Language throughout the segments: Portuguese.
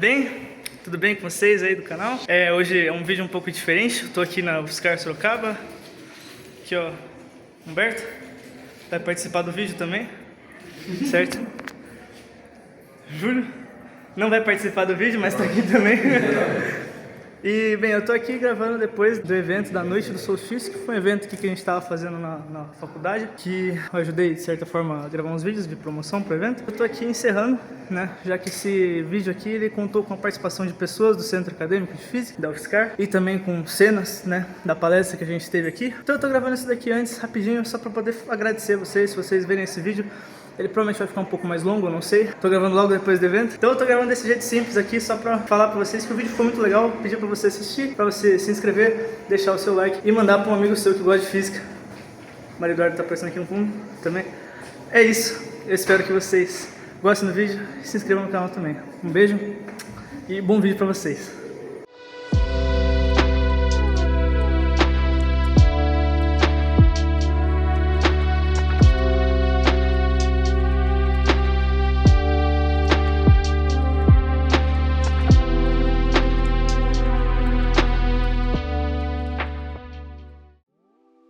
bem? Tudo bem com vocês aí do canal? Hoje é um vídeo um pouco diferente. Eu tô aqui na UFSCar Sorocaba. Aqui, ó, Humberto vai participar do vídeo também, certo? Júlio não vai participar do vídeo, mas tá aqui também. E, bem, eu tô aqui gravando depois do evento da Noite do Solstício, que foi um evento que a gente tava fazendo na faculdade, que eu ajudei, de certa forma, a gravar uns vídeos de promoção pro evento. Eu tô aqui encerrando, né, já que esse vídeo aqui, ele contou com a participação de pessoas do Centro Acadêmico de Física, da UFSCar, e também com cenas, né, da palestra que a gente teve aqui. Então eu tô gravando isso daqui antes, rapidinho, só pra poder agradecer vocês, se vocês verem esse vídeo. Ele provavelmente vai ficar um pouco mais longo, eu não sei. Tô gravando logo depois do evento. Então eu tô gravando desse jeito simples aqui, só pra falar pra vocês que o vídeo ficou muito legal. Pedir pra você assistir, pra você se inscrever, deixar o seu like e mandar pra um amigo seu que gosta de física. O Mário Eduardo tá aparecendo aqui no fundo também. É isso. Eu espero que vocês gostem do vídeo e se inscrevam no canal também. Um beijo e bom vídeo pra vocês.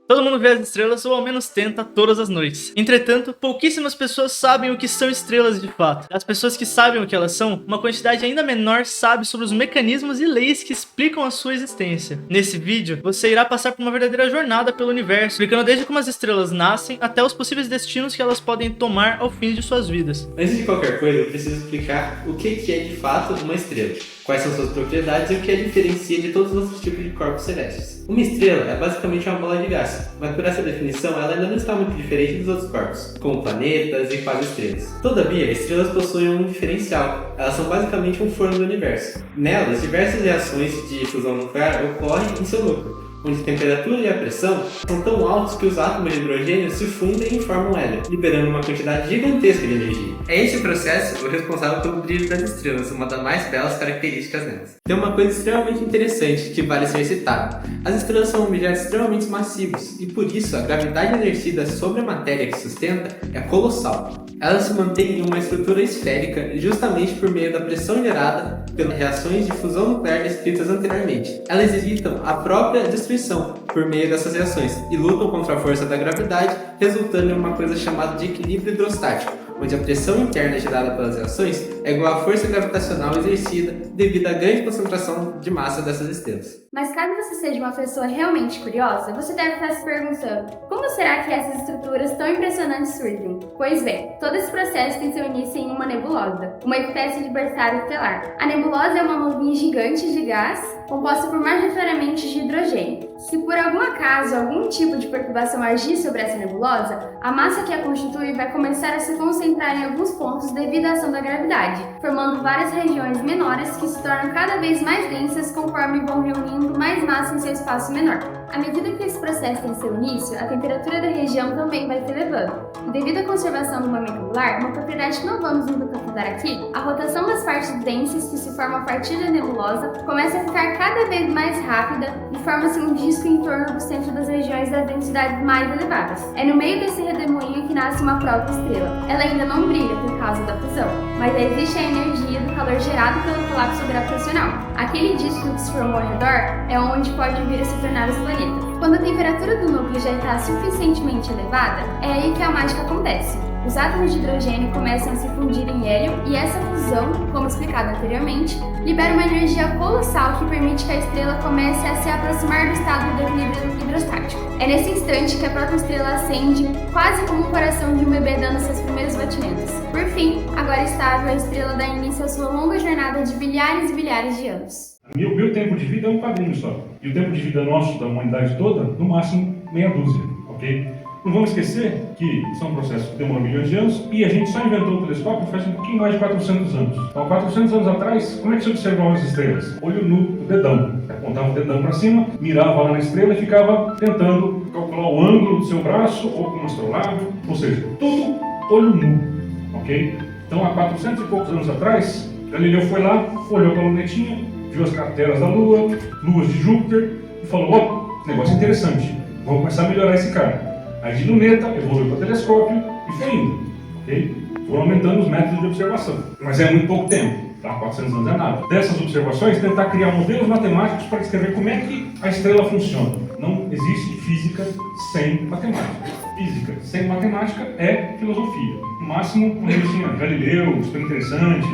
Todo mundo vê as estrelas, ou ao menos tenta, todas as noites. Entretanto, pouquíssimas pessoas sabem o que são estrelas de fato. As pessoas que sabem o que elas são, uma quantidade ainda menor sabe sobre os mecanismos e leis que explicam a sua existência. Nesse vídeo, você irá passar por uma verdadeira jornada pelo universo, explicando desde como as estrelas nascem até os possíveis destinos que elas podem tomar ao fim de suas vidas. Antes de qualquer coisa, eu preciso explicar o que é de fato uma estrela, quais são suas propriedades e o que a diferencia de todos os outros tipos de corpos celestes. Uma estrela é basicamente uma bola de gás, mas por essa definição ela ainda não está muito diferente dos outros corpos, como planetas e quase-estrelas. Todavia, estrelas possuem um diferencial, elas são basicamente um forno do universo. Nelas, diversas reações de fusão nuclear ocorrem em seu núcleo, onde a temperatura e a pressão são tão altos que os átomos de hidrogênio se fundem e formam hélio, liberando uma quantidade gigantesca de energia. É esse processo o responsável pelo brilho das estrelas, uma das mais belas características delas. Tem uma coisa extremamente interessante que vale ser citada. As estrelas são objetos extremamente massivos e por isso a gravidade exercida sobre a matéria que sustenta é colossal. Elas se mantêm em uma estrutura esférica justamente por meio da pressão gerada pelas reações de fusão nuclear descritas anteriormente. Elas evitam a própria destruição por meio dessas reações e lutam contra a força da gravidade, resultando em uma coisa chamada de equilíbrio hidrostático, onde a pressão interna gerada pelas reações é igual à força gravitacional exercida devido à grande concentração de massa dessas estrelas. Mas caso você seja uma pessoa realmente curiosa, você deve estar se perguntando: como será que essas estruturas tão impressionantes surgem? Pois bem, todo esse processo tem seu início em uma nebulosa, uma espécie de berçário estelar. A nebulosa é uma nuvem gigante de gás, composta por majoritariamente de hidrogênio. Se por algum acaso algum tipo de perturbação agir sobre essa nebulosa, a massa que a constitui vai começar a se concentrar em alguns pontos devido à ação da gravidade, formando várias regiões menores que se tornam cada vez mais densas conforme vão reunindo mais massa em seu espaço menor. À medida que esse processo tem seu início, a temperatura da região também vai se elevando. E devido à conservação do momento angular, uma propriedade que não vamos nos aprofundar aqui, a rotação das partes densas que se formam a partir da nebulosa começa a ficar cada vez mais rápida e forma-se um disco em torno do centro das regiões das densidades mais elevadas. É no meio desse redemoinho que nasce uma própria estrela. Ela ainda não brilha por causa da fusão, mas existe a energia do calor gerado pelo colapso gravitacional. Aquele disco que se formou ao redor é onde pode vir a se tornar os planetas. Quando a temperatura do núcleo já está suficientemente elevada, é aí que a mágica acontece. Os átomos de hidrogênio começam a se fundir em hélio e essa fusão, como explicado anteriormente, libera uma energia colossal que permite que a estrela comece a se aproximar do estado do equilíbrio hidrostático. É nesse instante que a própria estrela acende, quase como o coração de um bebê dando seus primeiros batimentos. Por fim, agora estável, a estrela dá início à sua longa jornada de bilhares e bilhares de anos. Meu tempo de vida é um quadrinho só. E o tempo de vida nosso, da humanidade toda, no máximo meia dúzia, ok? Não vamos esquecer que são processos que demoram milhões de anos e a gente só inventou o telescópio faz um pouquinho mais de 400 anos. Então, 400 anos atrás, como é que se observavam as estrelas? Olho nu, o dedão. Apontava o dedão para cima, mirava lá na estrela e ficava tentando calcular o ângulo do seu braço ou com um astrolábio, ou seja, tudo olho nu, ok? Então, há 400 e poucos anos atrás, Galileu foi lá, olhou para a lunetinha, viu as crateras da Lua, luas de Júpiter e falou: ó, negócio interessante, vamos começar a melhorar esse cara. Aí de luneta, evoluiu para telescópio e foi indo, ok? Foram aumentando os métodos de observação, mas é muito pouco tempo. Tá? 400 anos é nada. Dessas observações, tentar criar modelos matemáticos para descrever como é que a estrela funciona. Não existe física sem matemática. Física sem matemática é filosofia. No máximo, uma revistinha Galileu, super interessante,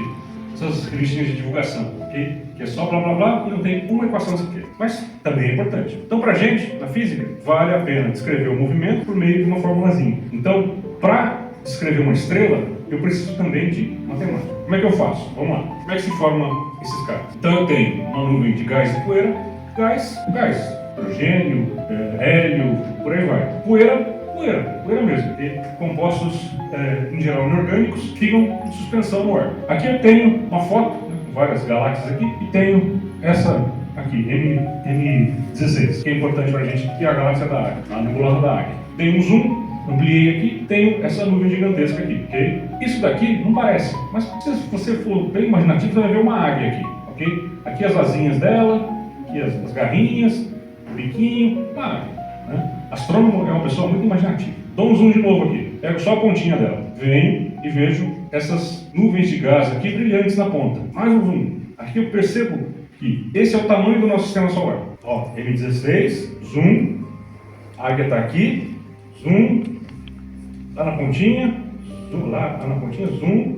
essas revistinhas de divulgação, ok? Que é só blá blá blá e não tem uma equação sequer. Mas também é importante. Então, pra gente, na física, vale a pena descrever o movimento por meio de uma formulazinha. Então, para descrever uma estrela, eu preciso também de matemática. Como é que eu faço? Vamos lá. Como é que se formam esses caras? Então, eu tenho uma nuvem de gás e poeira. Gás, hidrogênio, hélio, por aí vai. Poeira mesmo. E compostos, em geral, inorgânicos, ficam em suspensão no ar. Aqui eu tenho uma foto, né, com várias galáxias aqui, e tenho essa aqui, M16, que é importante pra gente, que é a galáxia da Águia, a nebulosa da Águia. Tenho um zoom, ampliei aqui, tenho essa nuvem gigantesca aqui, ok? Isso daqui não parece, mas se você for bem imaginativo, você vai ver uma águia aqui, ok? Aqui as asinhas dela, aqui as garrinhas, o biquinho, uma águia, né? Astrônomo é uma pessoa muito imaginativa. Dou um zoom de novo aqui, pego só a pontinha dela, venho e vejo essas nuvens de gás aqui brilhantes na ponta. Mais um zoom. Aqui eu percebo que esse é o tamanho do nosso sistema solar. Ó, M16, zoom, a águia está aqui, zoom, lá na pontinha, zoom, lá na pontinha, zoom,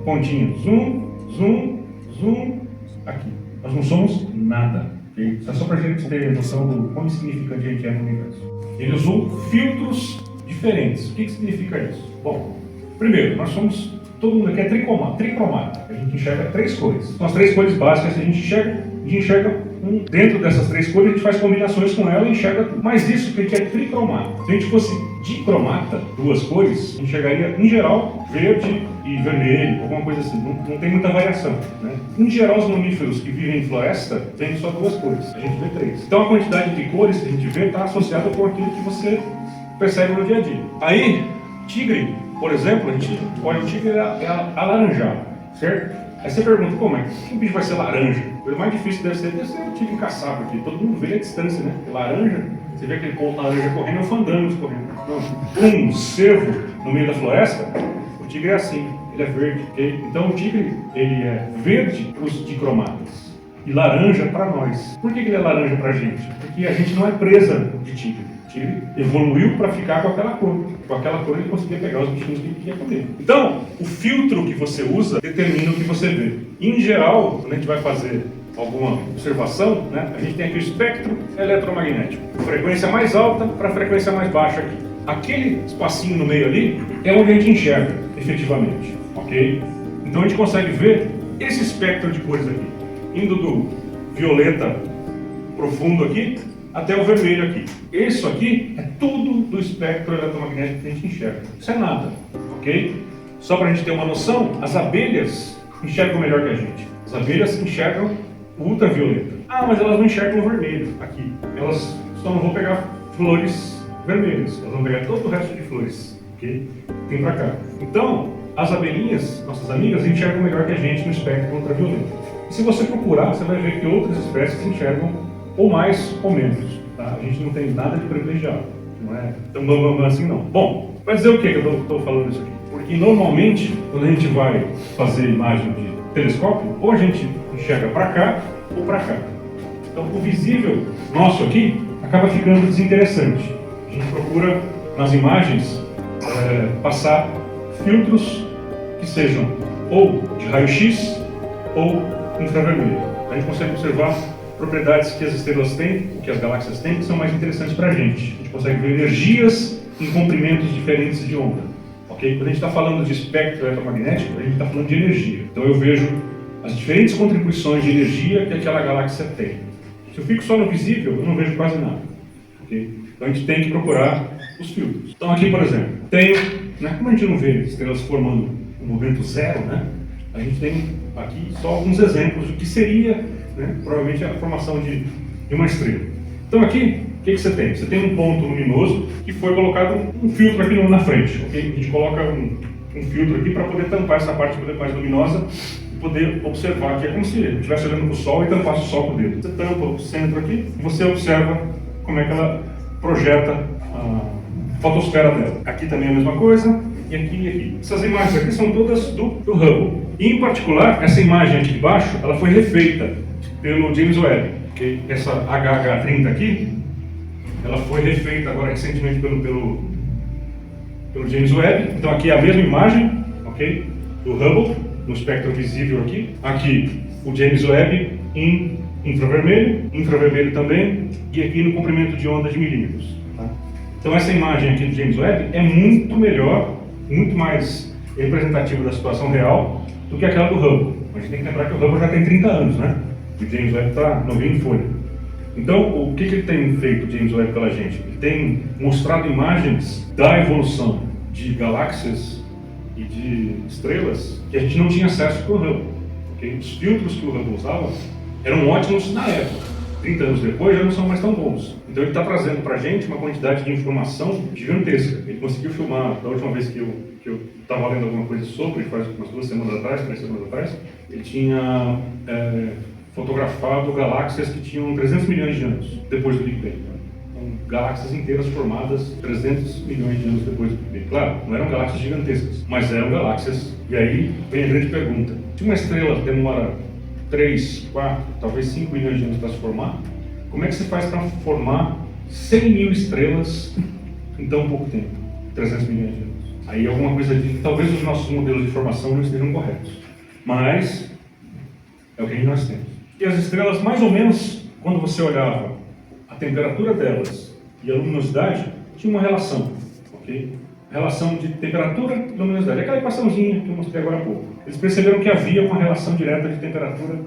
pontinha, zoom, aqui. Nós não somos nada. Okay? Isso é só para a gente ter noção do quão insignificante a gente é no universo. Ele usou filtros diferentes. O que significa isso? Bom, primeiro, nós somos, todo mundo aqui é tricromático. A gente enxerga 3 cores. São as 3 cores básicas que a gente enxerga dentro dessas 3 cores, a gente faz combinações com ela e enxerga mais isso, que a gente é tricromata. Se a gente fosse dicromata, 2 cores, a gente enxergaria, em geral, verde e vermelho, alguma coisa assim. Não tem muita variação, né? Em geral, os mamíferos que vivem em floresta têm só 2 cores, a gente vê 3. Então, a quantidade de cores que a gente vê está associada com aquilo que você percebe no dia a dia. Aí, tigre, por exemplo, a gente olha o tigre é alaranjado, certo? Aí você pergunta, como é? Que bicho vai ser laranja? A coisa mais difícil deve ser o tigre caçar, porque todo mundo vê a distância, né? Porque laranja, você vê aquele ponto laranja correndo, é o fandangos correndo. Não, um cervo no meio da floresta, o tigre é assim, ele é verde. Okay? Então o tigre, ele é verde para os dicromatas e laranja para nós. Por que ele é laranja para a gente? Porque a gente não é presa de tigre. O tigre evoluiu para ficar com aquela cor. Com aquela cor ele conseguia pegar os bichinhos que ele queria comer. Então, o filtro que você usa determina o que você vê. Em geral, quando a gente vai fazer alguma observação, né, a gente tem aqui o espectro eletromagnético. Frequência mais alta para frequência mais baixa aqui. Aquele espacinho no meio ali é onde a gente enxerga, efetivamente. Ok? Então a gente consegue ver esse espectro de cores aqui. Indo do violeta profundo aqui até o vermelho aqui. Isso aqui é tudo do espectro eletromagnético que a gente enxerga. Isso é nada, ok? Só para a gente ter uma noção, as abelhas enxergam melhor que a gente. As abelhas enxergam o ultravioleta. Ah, mas elas não enxergam o vermelho aqui. Elas só não vão pegar flores vermelhas. Elas vão pegar todo o resto de flores, ok? Tem para cá. Então, as abelhinhas, nossas amigas, enxergam melhor que a gente no espectro ultravioleta. E se você procurar, você vai ver que outras espécies enxergam ou mais ou menos, tá? A gente não tem nada de privilegiado, não é tão bambam assim não. Bom, vai dizer o que eu estou falando isso aqui? Porque normalmente, quando a gente vai fazer imagem de telescópio, ou a gente enxerga para cá ou para cá. Então o visível nosso aqui acaba ficando desinteressante. A gente procura nas imagens passar filtros que sejam ou de raio-x ou infravermelho. A gente consegue observar propriedades que as estrelas têm, o que as galáxias têm, que são mais interessantes para a gente. A gente consegue ver energias em comprimentos diferentes de onda. Okay? Quando a gente está falando de espectro eletromagnético, a gente está falando de energia. Então eu vejo as diferentes contribuições de energia que aquela galáxia tem. Se eu fico só no visível, eu não vejo quase nada. Okay? Então a gente tem que procurar os filtros. Então aqui, por exemplo, tenho, né, como a gente não vê estrelas formando um momento zero, né, a gente tem aqui só alguns exemplos do que seria, né, provavelmente a formação de uma estrela. Então aqui, o que você tem? Você tem um ponto luminoso que foi colocado um filtro aqui na frente. Okay? A gente coloca um filtro aqui para poder tampar essa parte mais luminosa e poder observar, que é como se estivesse olhando para o Sol e tampasse o Sol com o dedo. Você tampa o centro aqui e você observa como é que ela projeta a fotosfera dela. Aqui também é a mesma coisa, e aqui e aqui. Essas imagens aqui são todas do Hubble. E, em particular, essa imagem aqui de baixo, ela foi refeita pelo James Webb. Okay? Essa HH30 aqui, ela foi refeita agora recentemente pelo James Webb. Então aqui é a mesma imagem, ok? Do Hubble, no espectro visível aqui. Aqui o James Webb em infravermelho também, e aqui no comprimento de onda de milímetros. Tá? Então essa imagem aqui do James Webb é muito melhor, muito mais representativa da situação real do que aquela do Hubble. A gente tem que lembrar que o Hubble já tem 30 anos, né? E o James Webb está novinho em folha. Então, o que ele tem feito, o James Webb, pela gente? Ele tem mostrado imagens da evolução de galáxias e de estrelas que a gente não tinha acesso com o Hubble. Okay? Os filtros que o Hubble usava eram ótimos na época. 30 anos depois já não são mais tão bons. Então ele está trazendo para a gente uma quantidade de informação gigantesca. Ele conseguiu filmar, da última vez que eu estava lendo alguma coisa sobre, faz umas 2 semanas atrás, 3 semanas atrás, ele tinha fotografado galáxias que tinham 300 milhões de anos depois do Big Bang. Então, galáxias inteiras formadas 300 milhões de anos depois do Big Bang. Claro, não eram galáxias gigantescas, mas eram galáxias. E aí vem a grande pergunta: se uma estrela demora 3, 4, talvez 5 milhões de anos para se formar, como é que se faz para formar 100 mil estrelas em tão pouco tempo? 300 milhões de anos. Aí alguma coisa de talvez os nossos modelos de formação não estejam corretos. Mas é o que nós temos. E as estrelas, mais ou menos, quando você olhava a temperatura delas e a luminosidade, tinha uma relação, ok? Relação de temperatura e luminosidade. Aquela equaçãozinha que eu mostrei agora há pouco. Eles perceberam que havia uma relação direta de temperatura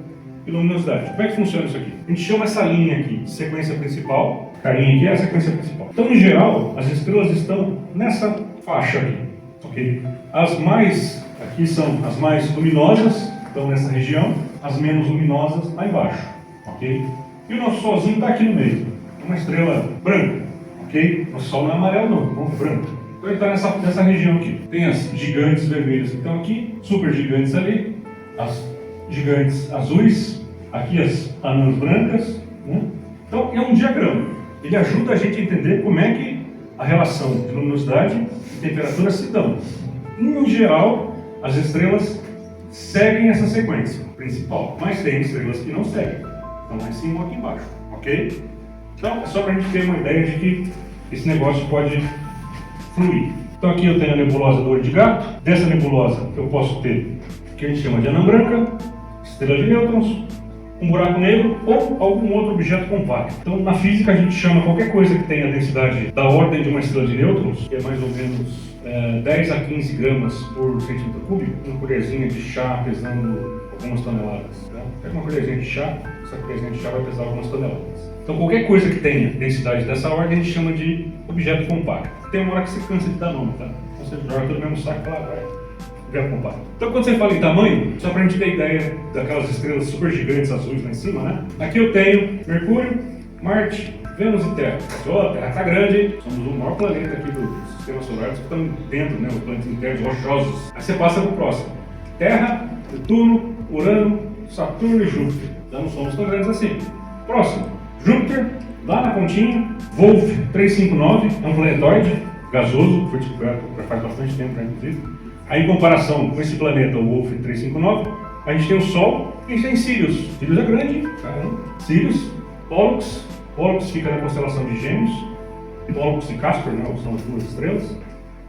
e luminosidade. Como é que funciona isso aqui? A gente chama essa linha aqui de sequência principal. A linha aqui é a sequência principal. Então, em geral, as estrelas estão nessa faixa aqui, ok? Aqui são as mais luminosas, estão nessa região, as menos luminosas lá embaixo, ok? E o nosso Solzinho está aqui no meio, é uma estrela branca, ok? Nosso Sol não é amarelo não, é branco. Então ele está nessa região aqui. Tem as gigantes vermelhas que estão aqui, super gigantes ali, as gigantes azuis, aqui as anãs brancas, né? Então é um diagrama, ele ajuda a gente a entender como é que a relação de luminosidade e temperatura se dão. Em geral, as estrelas seguem essa sequência principal, mas tem estrelas que não seguem. Então lá em cima ou aqui embaixo, ok? Então é só para a gente ter uma ideia de que esse negócio pode fluir. Então aqui eu tenho a nebulosa do olho de gato. Dessa nebulosa eu posso ter o que a gente chama de anã branca, estrela de nêutrons, um buraco negro ou algum outro objeto compacto. Então na física a gente chama qualquer coisa que tenha a densidade da ordem de uma estrela de nêutrons, que é mais ou menos 10 a 15 gramas por centímetro cúbico, uma colherzinha de chá pesando algumas toneladas. Né? Pega uma colherzinha de chá, essa colherzinha de chá vai pesar algumas toneladas. Então qualquer coisa que tenha densidade dessa ordem a gente chama de objeto compacto. Tem uma hora que você cansa de dar nome, tá? Então você joga tudo no mesmo saco e fala, vai, objeto compacto. Então quando você fala em tamanho, só pra gente ter ideia daquelas estrelas super gigantes azuis lá em cima, né? Aqui eu tenho Mercúrio, Marte, Vênus e Terra. A Terra está grande, hein? Somos o maior planeta aqui do sistema solar, que estão dentro, né? Os planetas internos rochosos. Aí você passa para o próximo. Terra, Netuno, Urano, Saturno e Júpiter. Já não somos tão grandes assim. Próximo. Júpiter, lá na pontinha. Wolf 359, é um planetóide gasoso, foi descoberto já faz bastante tempo, inclusive. Aí, em comparação com esse planeta, o Wolf 359, a gente tem o Sol e a gente tem Sirius. Sirius é grande, caramba. Sirius, Pollux. Pollux fica na constelação de Gêmeos. Pollux e Castor, né, são as duas estrelas.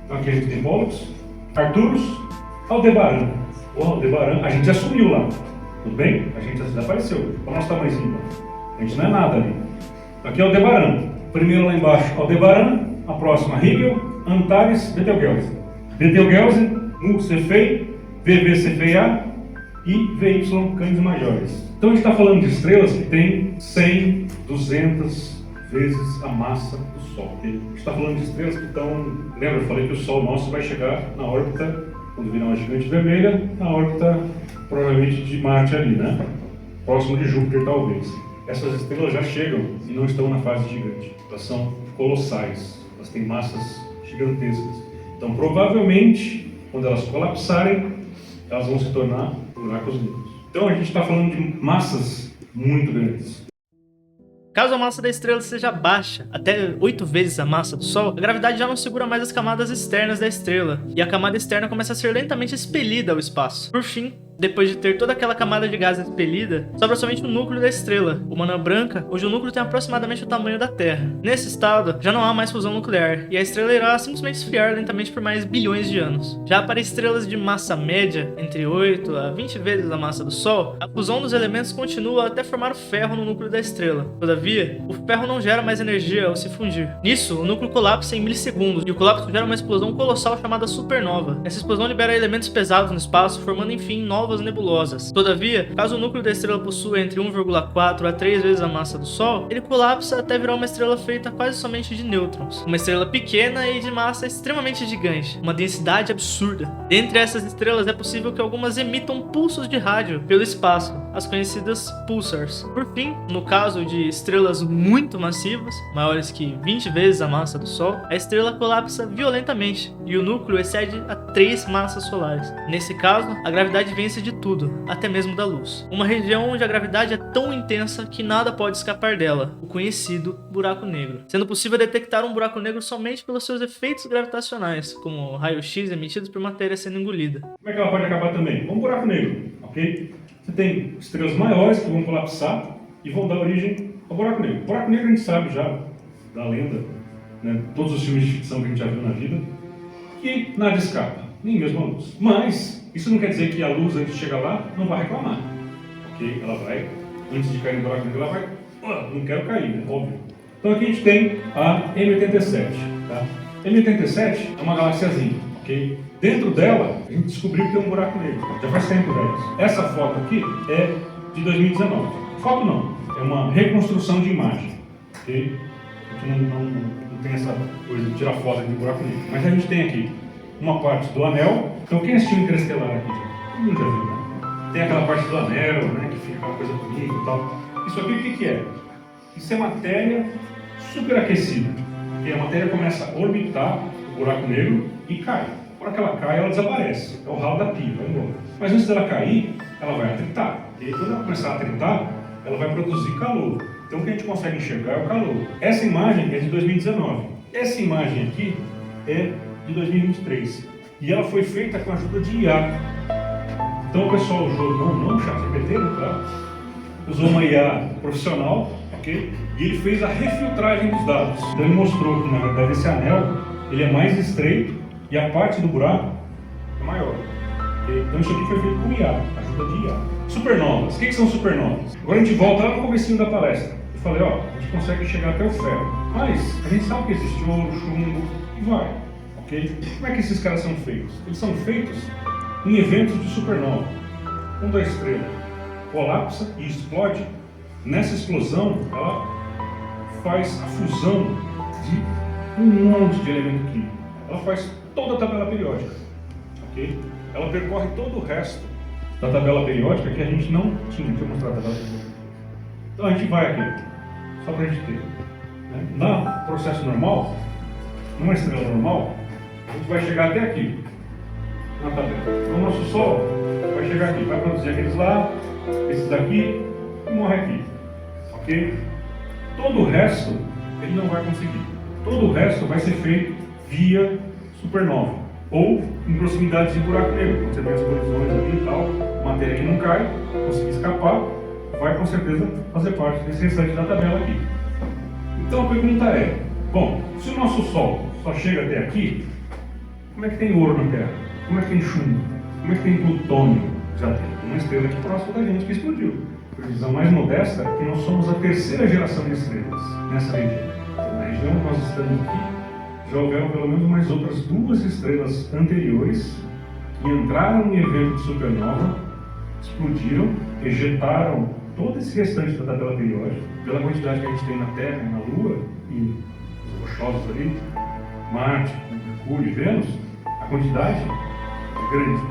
Então aqui a gente tem Pollux, Arcturus, Aldebaran. O Aldebaran, a gente já sumiu lá, tudo bem? A gente já desapareceu. Olha o nosso tamanhozinho. A gente não é nada ali. Aqui é Aldebaran. Primeiro lá embaixo, Aldebaran. A próxima, Rigel, Antares, Betelgeuse. Betelgeuse, Mu Cephei, VV Cephei-A e VY Canis Majores. Então a gente está falando de estrelas que têm 100, 200 vezes a massa do Sol. A gente está falando de estrelas que estão... Lembra, eu falei que o Sol nosso vai chegar na órbita, quando virar uma gigante vermelha, na órbita provavelmente de Marte ali, né? Próximo de Júpiter, talvez. Essas estrelas já chegam e não estão na fase gigante. Elas são colossais, elas têm massas gigantescas. Então, provavelmente, quando elas colapsarem, elas vão se tornar buracos negros. Então, a gente está falando de massas muito grandes. Caso a massa da estrela seja baixa, até 8 vezes a massa do Sol, a gravidade já não segura mais as camadas externas da estrela, e a camada externa começa a ser lentamente expelida ao espaço. Por fim, Depois de ter toda aquela camada de gás expelida, sobra somente o núcleo da estrela, uma anã branca, cujo núcleo tem aproximadamente o tamanho da Terra. Nesse estado, já não há mais fusão nuclear, e a estrela irá simplesmente esfriar lentamente por mais bilhões de anos. Já para estrelas de massa média, entre 8 a 20 vezes a massa do Sol, a fusão dos elementos continua até formar o ferro no núcleo da estrela. Todavia, o ferro não gera mais energia ao se fundir. Nisso, o núcleo colapsa em milissegundos, e o colapso gera uma explosão colossal chamada supernova. Essa explosão libera elementos pesados no espaço, formando enfim novas nebulosas. Todavia, caso o núcleo da estrela possua entre 1,4 a 3 vezes a massa do Sol, ele colapsa até virar uma estrela feita quase somente de nêutrons. Uma estrela pequena e de massa extremamente gigante, uma densidade absurda. Dentre essas estrelas é possível que algumas emitam pulsos de rádio pelo espaço, as conhecidas pulsars. Por fim, no caso de estrelas muito massivas, maiores que 20 vezes a massa do Sol, a estrela colapsa violentamente e o núcleo excede a 3 massas solares. Nesse caso, a gravidade vence de tudo, até mesmo da luz. Uma região onde a gravidade é tão intensa que nada pode escapar dela, o conhecido buraco negro. Sendo possível detectar um buraco negro somente pelos seus efeitos gravitacionais, como raio-x emitidos por matéria sendo engolida. Como é que ela pode acabar também? Um buraco negro, ok? Você tem estrelas maiores que vão colapsar e vão dar origem ao buraco negro. O buraco negro a gente sabe já da lenda, né? Todos os filmes de ficção que a gente já viu na vida, que nada escapa, nem mesmo a luz. Mas isso não quer dizer que a luz, antes de chegar lá, não vai reclamar, ok? Ela vai, antes de cair no buraco negro, ela vai, não quero cair, né? Óbvio. Então aqui a gente tem a M87, tá? M87 é uma galaxiazinha, ok? Dentro dela, a gente descobriu que tem um buraco negro, já faz tempo delas. Essa foto aqui é de 2019. Foto não, é uma reconstrução de imagem, ok? A gente não tem essa coisa de tirar foto de buraco negro. Mas a gente tem aqui uma parte do anel. Então quem assistiu Interestelar aqui já? Todo mundo já viu, né? Tem aquela parte do anel, né? Que fica uma coisa bonita e tal. Isso aqui o que é? Isso é matéria superaquecida. Porque a matéria começa a orbitar o buraco negro e cai. A hora que ela cai, ela desaparece. É o ralo da pia, vai embora. Mas antes dela cair, ela vai atritar. E quando ela começar a atritar, ela vai produzir calor. Então o que a gente consegue enxergar é o calor. Essa imagem é de 2019. Essa imagem aqui é de 2023. E ela foi feita com a ajuda de IA. Então o pessoal usou, não o ChatGPT, claro, usou uma IA profissional, ok? E ele fez a refiltragem dos dados. Então ele mostrou que, na verdade, esse anel ele é mais estreito e a parte do buraco é maior. Okay? Então isso aqui foi feito com IA, ajuda de IA. Supernovas. O que são supernovas? Agora a gente volta lá no comecinho da palestra. Eu falei, ó, a gente consegue chegar até o ferro. Mas a gente sabe que existe ouro, chumbo e vai. Okay? Como é que esses caras são feitos? Eles são feitos em eventos de supernova. Quando a estrela colapsa e explode, nessa explosão ela faz a fusão de um monte de elemento químico. Ela faz toda a tabela periódica. Okay? Ela percorre todo o resto da tabela periódica que a gente não tinha. Deixa eu mostrar a tabela periódica. Então a gente vai aqui, só para a gente ter. Né? No processo normal, numa estrela normal, a gente vai chegar até aqui, na tabela. Então o nosso Sol vai chegar aqui, vai produzir aqueles lá, esses daqui, e morre aqui. Ok? Todo o resto, ele não vai conseguir. Todo o resto vai ser feito via supernova, ou em proximidades de buraco negro. Quando você vê as colisões ali e tal, matéria que não cai, conseguir escapar, vai com certeza fazer parte desse restante da tabela aqui. Então a pergunta é, bom, se o nosso Sol só chega até aqui, como é que tem ouro na Terra? Como é que tem chumbo? Como é que tem plutônio? Já tem uma estrela aqui próxima da gente que explodiu. Previsão mais modesta é que nós somos a terceira geração de estrelas nessa região. Então, na região que nós estamos aqui, já houveram pelo menos mais outras 2 estrelas anteriores que entraram em evento de supernova, explodiram, ejetaram todo esse restante da tabela periódica, pela quantidade que a gente tem na Terra e na Lua, e os rochosos ali, Marte, Mercúrio e Vênus, a quantidade é grande.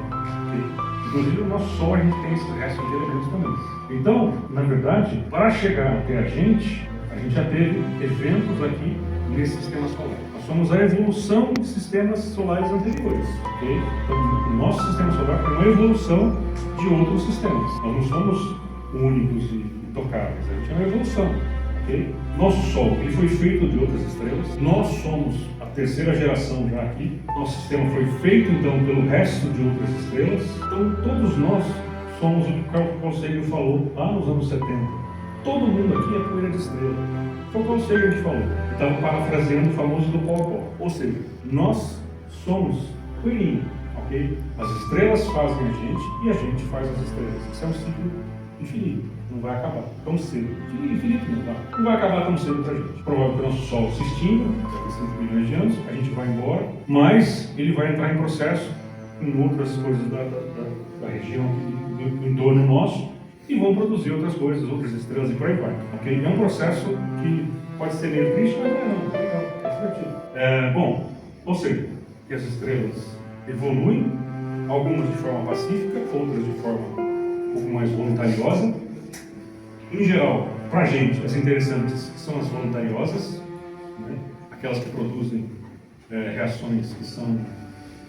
Inclusive, no nosso Sol a gente tem esse resto de elementos também. Então, na verdade, para chegar até a gente já teve eventos aqui nesse sistema solar. Nós somos a evolução de sistemas solares anteriores. Okay? Então, o nosso sistema solar é uma evolução de outros sistemas. Nós não somos únicos e intocáveis, a gente é uma evolução. Okay? Nosso Sol ele foi feito de outras estrelas. Nós somos a terceira geração já aqui. Nosso sistema foi feito então pelo resto de outras estrelas. Então todos nós somos o que o Carl Sagan falou lá nos anos 70. Todo mundo aqui é poeira de estrela. Foi o Carl Sagan que falou. Ele estava parafraseando o famoso do Paul. Ou seja, nós somos poeirinha, ok? As estrelas fazem a gente e a gente faz as estrelas. Isso é um ciclo infinito, não vai acabar tão cedo. Infinito não vai acabar tão cedo pra gente. Provável que o nosso Sol se extinga, daqui a 5 milhões de anos, a gente vai embora, mas ele vai entrar em processo em outras coisas da região do entorno nosso e vão produzir outras coisas, outras estrelas e por aí vai. Okay? É um processo que pode ser meio triste, mas não é legal, é divertido. Bom, ou seja, que as estrelas evoluem, algumas de forma pacífica, outras de forma um pouco mais voluntariosa. Em geral, para a gente, as interessantes são as voluntariosas, né? Aquelas que produzem reações que são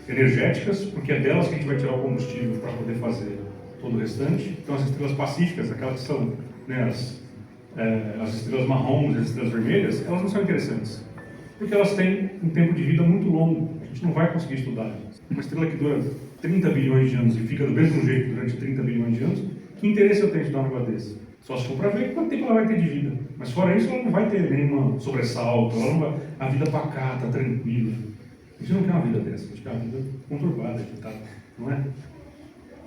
energéticas, porque é delas que a gente vai tirar o combustível para poder fazer todo o restante. Então, as estrelas pacíficas, aquelas que são, né, as estrelas marrons e as estrelas vermelhas, elas não são interessantes, porque elas têm um tempo de vida muito longo. A gente não vai conseguir estudar. Uma estrela que dura 30 bilhões de anos e fica do mesmo jeito durante 30 bilhões de anos, que interesse eu tenho de estudar um negócio desse? Só se for para ver quanto tempo ela vai ter de vida. Mas fora isso, ela não vai ter nenhuma sobressalto, ela não vai, a vida pacata, tranquila. A gente não quer uma vida dessa, a gente quer uma vida conturbada, agitada, não é?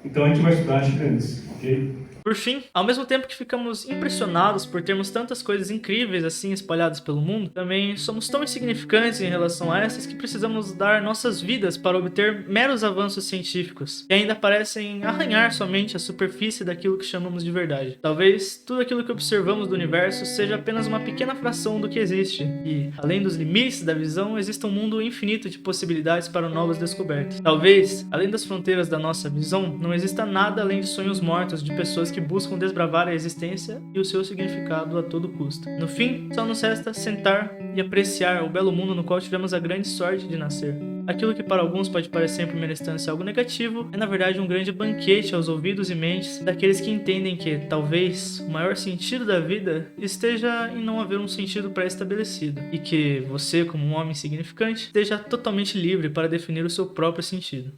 Então a gente vai estudar gigantes, ok? Por fim, ao mesmo tempo que ficamos impressionados por termos tantas coisas incríveis assim espalhadas pelo mundo, também somos tão insignificantes em relação a essas que precisamos dar nossas vidas para obter meros avanços científicos, que ainda parecem arranhar somente a superfície daquilo que chamamos de verdade. Talvez tudo aquilo que observamos do universo seja apenas uma pequena fração do que existe, e, além dos limites da visão, exista um mundo infinito de possibilidades para novas descobertas. Talvez, além das fronteiras da nossa visão, não exista nada além de sonhos mortos de pessoas que buscam desbravar a existência e o seu significado a todo custo. No fim, só nos resta sentar e apreciar o belo mundo no qual tivemos a grande sorte de nascer. Aquilo que para alguns pode parecer em primeira instância algo negativo, é na verdade um grande banquete aos ouvidos e mentes daqueles que entendem que, talvez, o maior sentido da vida esteja em não haver um sentido pré-estabelecido, e que você, como um homem significante, esteja totalmente livre para definir o seu próprio sentido.